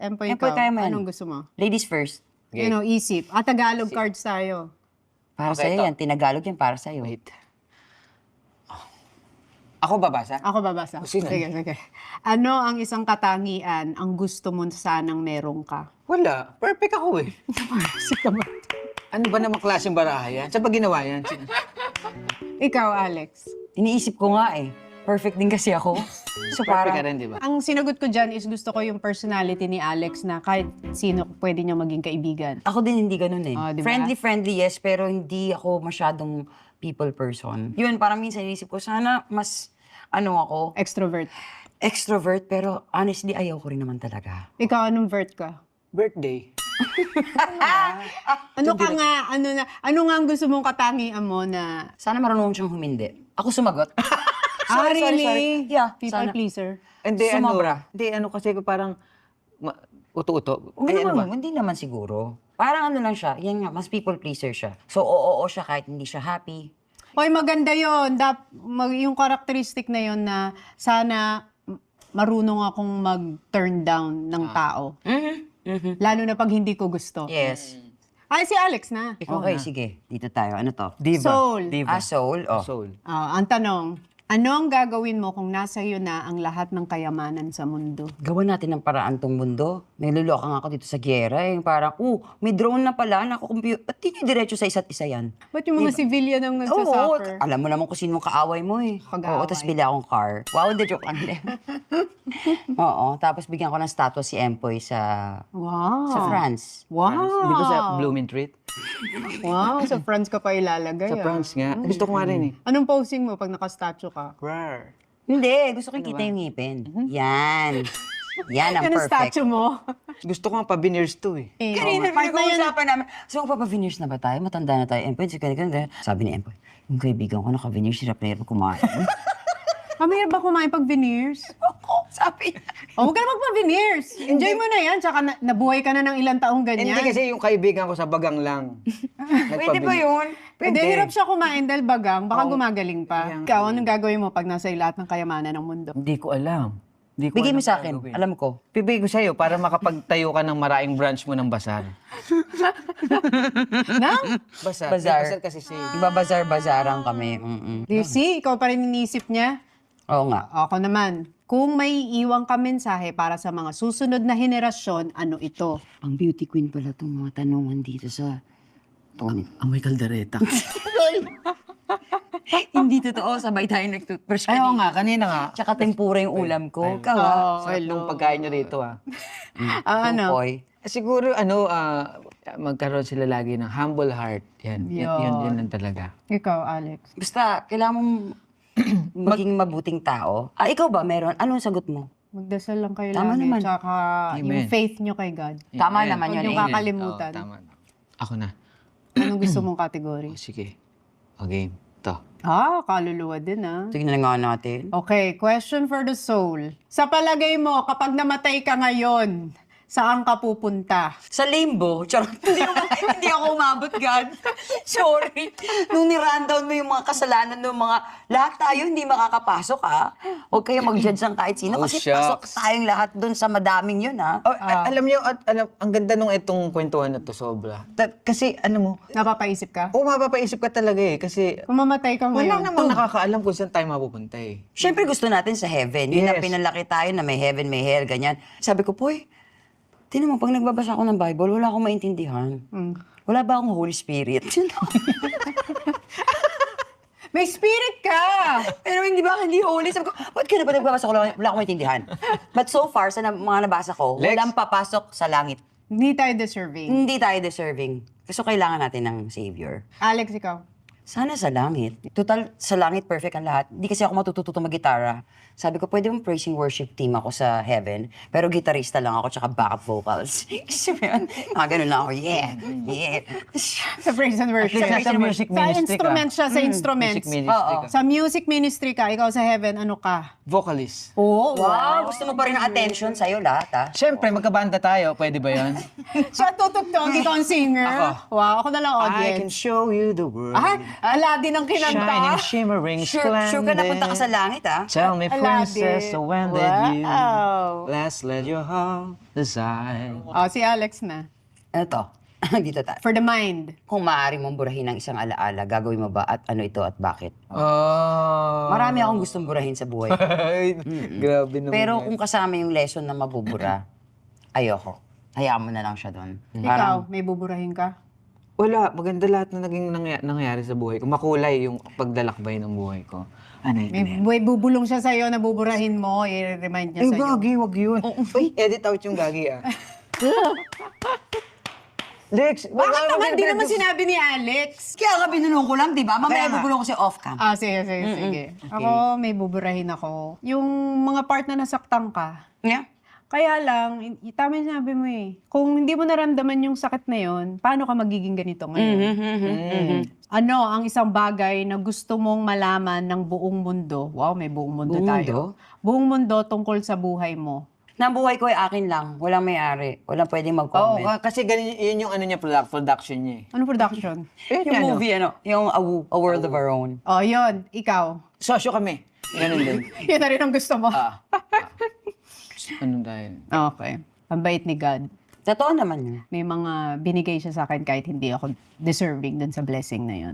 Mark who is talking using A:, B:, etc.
A: Empoy,
B: Empoy,
A: ikaw,
B: kaya mo yan.
A: anong gusto mo?
B: Ladies first.
C: Okay.
A: Isip. Tagalog cards tayo.
B: Para
C: Okay,
B: sa'yo
C: ito.
B: yan. Tinagalog yan para sa'yo.
C: Wait. Ako babasa?
A: Ako babasa.
C: Sino?
A: Sige, sige. Ano ang isang katangian ang gusto mo sanang meron ka?
C: Wala. Perfect ako eh. Ano ba namang klaseng baraha yan? Saan ba ginawa yan?
A: Ikaw, Alex.
B: Iniisip ko nga eh. Perfect din kasi ako. So
C: Perfect ka
B: parang,
C: rin, di ba?
A: Ang sinagot ko dyan is gusto ko yung personality ni Alex na kahit sino pwede niya maging kaibigan.
B: ako din hindi ganun eh.
A: Oh, diba?
B: Friendly, yes, pero hindi ako masyadong people person. Yun, parang minsan iniisip ko, sana mas, ako,
A: Extrovert.
B: extrovert, pero honestly, ayaw ko rin naman talaga.
A: Ikaw, anong vert ka?
C: Birthday.
A: Ano ka nga? Ano nga ang gusto mong katangian mo na...
B: Sana marunong siyang humindi. Ako sumagot.
A: really?
B: Yeah,
A: People
B: sana.
A: pleaser.
C: Hindi,
B: Sumobra.
C: Hindi, kasi parang uto-uto.
B: Hindi
C: Ay, ano ba?
B: naman, hindi naman siguro. Parang lang siya, yan nga, mas people pleaser siya. So, oo siya kahit hindi siya happy.
A: Hoy, maganda yun. Yung characteristic na yun na sana marunong akong mag-turn down ng tao. Lalo na pag hindi ko gusto.
B: Yes.
A: Ay, si Alex na.
B: Okay, sige. Dito tayo. Ano to?
A: Soul.
C: Diva.
B: Soul. Oh.
C: Soul.
A: Ang tanong, ano ang gagawin mo kung nasa iyo na ang lahat ng kayamanan sa mundo?
B: Gawan natin ng paraan tong mundo. Nagluluka nga ako dito sa gyera. Yung parang, may drone na pala, nakakompute. Ba't di nyo diretso sa isa't isa yan?
A: Ba't yung mga civilian ang
B: Oo,
A: nagsasuffer?
B: alam mo naman kung sino mong kaaway mo eh.
A: Pag-aaway.
B: Oo, tapos bili akong car. Wow, hindi joke lang. Oo, tapos bigyan ko ng statue si Empoy sa France.
A: Wow.
C: Hindi ba sa Blooming Treat?
A: Wow, sa France ka pa ilalagay.
C: Sa France nga. Gusto ko nga rin eh.
A: Anong posing mo pag naka-statue ka?
C: Rar.
B: Hindi, gusto ko kita yung ngipin. Yan. Yan ang
A: Yan ang
B: perfect.
A: statue mo.
C: Gusto ko nga pa-veneers to eh.
B: Kanina pinag-uusapan namin. So, magpapa-veneers na ba tayo? Matanda na tayo. Empoy, sabi ni Empoy, yung kaibigan ko naka-veneers, hirap na hirap kumain.
A: Kamaya ba kumain pag veneers?
B: Ako, sabi niya.
A: Huwag ka na magpa-veneers. Enjoy mo na yan. Tsaka nabuhay ka na ng ilang taong ganyan.
C: Hindi kasi yung kaibigan ko sa bagang lang.
B: Pwede ba yun?
A: Hindi, hirap siya kumain dahil bagang. Baka gumagaling pa.
C: Kaya nga.
A: Ikaw, anong gagawin mo pag nasa lahat ng kayamanan ng mundo?
C: Hindi ko alam. Hindi ko
B: Bigay mo
C: alam
B: sa akin.
C: gagawin.
B: Alam ko.
C: Bibigay ko sa'yo para makapagtayo ka ng maraming branch mo ng basar.
A: Nang?
C: Basar.
B: Bazar.
C: Basar kasi siya.
B: Ibabazar-bazaran kami.
A: Do you see? Ikaw pa rin inisip niya.
B: Oo nga.
A: Ako naman. Kung may iwang ka mensahe para sa mga susunod na henerasyon, ano ito?
B: Pang beauty queen pala itong mga tanungan dito sa... Tony.
C: Amoy kaldereta.
B: Hindi totoo. Sabay tayo nag-toothbrush
C: Ay, oo
B: kanina.
C: nga. Kanina nga.
B: Tsaka tempura yung ulam ko. Ikaw ah.
C: Sarap nung pagkain niyo rito ah.
A: Ano?
B: Tukoy.
C: Siguro magkaroon sila lagi ng humble heart. Yan. Yun lang talaga.
A: Ikaw, Alex.
B: Basta, kailangan mong maging mabuting tao. Ikaw ba meron? Anong sagot mo?
A: Magdasal lang kayo
B: Tama
A: lagi.
B: naman.
A: Tsaka yung
C: Amen.
A: faith nyo kay God.
B: Tama
C: Amen.
B: naman
A: Huwag
B: yun
A: niyong
B: eh.
A: kakalimutan.
C: Oo, tama. Ako na.
A: Anong gusto mong kategory?
C: Sige. Okay. Ito.
A: Kaluluwa din ah.
B: Tignan nga natin.
A: Okay, question for the soul. Sa palagay mo, kapag namatay ka ngayon, saan ka pupunta?
B: Sa limbo. Charot. Hindi ako umabot, God. Sorry. Nung ni-rundown mo yung mga kasalanan ng mga... Lahat tayo hindi makakapasok, ha? Huwag kayo mag-judge ng kahit sino.
C: Oh,
B: Kasi
C: shucks.
B: pasok tayong lahat dun sa madaming yun, ha?
C: Alam niyo, ang ganda nung itong kwentuhan na to, sobra. Kasi, mo,
A: Napapaisip ka?
C: mapapaisip ka talaga eh. Kasi,
A: Kung mamatay ka
C: wala
A: ngayon,
C: namang nakakaalam kung saan tayo mapupunta eh.
B: Siyempre gusto natin sa heaven. Yun ang
C: Yes.
B: pinalaki tayo na may heaven, may hell, ganyan. Sabi ko, Poy, tinan mo, pag nagbabasa ako ng Bible, wala akong maintindihan. Wala ba akong Holy Spirit?
A: may spirit ka!
B: Pero hindi ba hindi holy? Sabi ko, ba't ka na ba nagbabasa ko? Wala akong maintindihan. But so far, sa mga nabasa ko,
C: Lex.
B: walang papasok sa langit.
A: Hindi tayo deserving.
B: Hindi tayo deserving. Kasi kailangan natin ng Savior.
A: Alex, ikaw?
B: Sana sa langit. Total, sa langit, perfect ang lahat. Hindi kasi ako matututo mag-gitara. Sabi ko, pwede mong praising worship team ako sa heaven, pero gitarista lang ako, tsaka backup vocals. Kasi yun, ganun lang ako, yeah.
A: Sa praise and worship.
B: Sa praise and
C: music
A: Sa
C: ministry
A: instrument siya, sa instruments.
C: Music ministry ka.
A: Sa music ministry ka, ikaw sa heaven, ano ka?
C: Vocalist.
A: Oo.
B: Wow, gusto mo pa rin ng attention sa'yo lahat, ha?
C: Siyempre, magkabanda tayo. Pwede ba yan?
A: So, tutugtog, ikaw ang singer.
C: Ako.
A: Wow, ako na lang
C: I can
A: audience.
C: show you the world.
A: Aladdin ang kinanta.
C: Shining, shimmering,
B: Sure ka napunta ka sa langit, ah.
C: Tell me, princess, so when did you
A: Wow.
C: last let your heart decide?
A: Oh, si Alex na.
B: Ano to? Dito ta.
A: For the mind.
B: Kung maaari mong burahin ng isang alaala, gagawin mo ba at ano ito at bakit?
C: Oh.
B: Marami akong gustong burahin sa buhay.
C: Grabe naman.
B: Pero
C: yan.
B: kung kasama yung lesson na mabubura, ayoko. Hayaan mo na lang siya doon.
A: Ikaw, may buburahin ka?
C: Wala, maganda lahat na naging nangyari sa buhay ko. Makulay yung paglalakbay ng buhay ko. Ano yun?
A: May bubulong siya sa'yo na buburahin mo, i-remind niya
C: Ay,
A: sa'yo.
C: gagi, wag yun. Uy, edit out yung gagi, ah. Lex,
A: Bakit naman? Di naman sinabi ni Alex.
B: Kaya nga binulong ko lang, di ba? Mamaya
C: Kaya nga.
B: bubulong ko si off-cam.
A: Ah, sige. Ako, may buburahin ako. Yung mga part na nasaktan ka,
B: Yeah.
A: kaya lang, tama yung sinabi mo eh. Kung hindi mo naramdaman yung sakit na yon, paano ka magiging ganito ngayon? Ano ang isang bagay na gusto mong malaman ng buong mundo? Wow, may buong mundo
B: Buong
A: tayo.
B: mundo?
A: Buong mundo tungkol sa buhay mo.
B: Na ang buhay ko ay akin lang. Walang may-ari. Walang pwedeng
C: Oo,
B: mag-comment.
C: kasi ganun, yun yung ano niya, production niya eh.
A: Ano production?
B: Yung movie, yung A World of Our Own.
A: Oh, yon, ikaw.
C: Sosyo kami. Ganun din.
A: Yun na rin ang gusto mo.
C: Ano dahil?
A: Okay. Ang bait ni God.
B: Totoo naman yun.
A: May mga binigay siya sa akin kahit hindi ako deserving dun sa blessing na yun.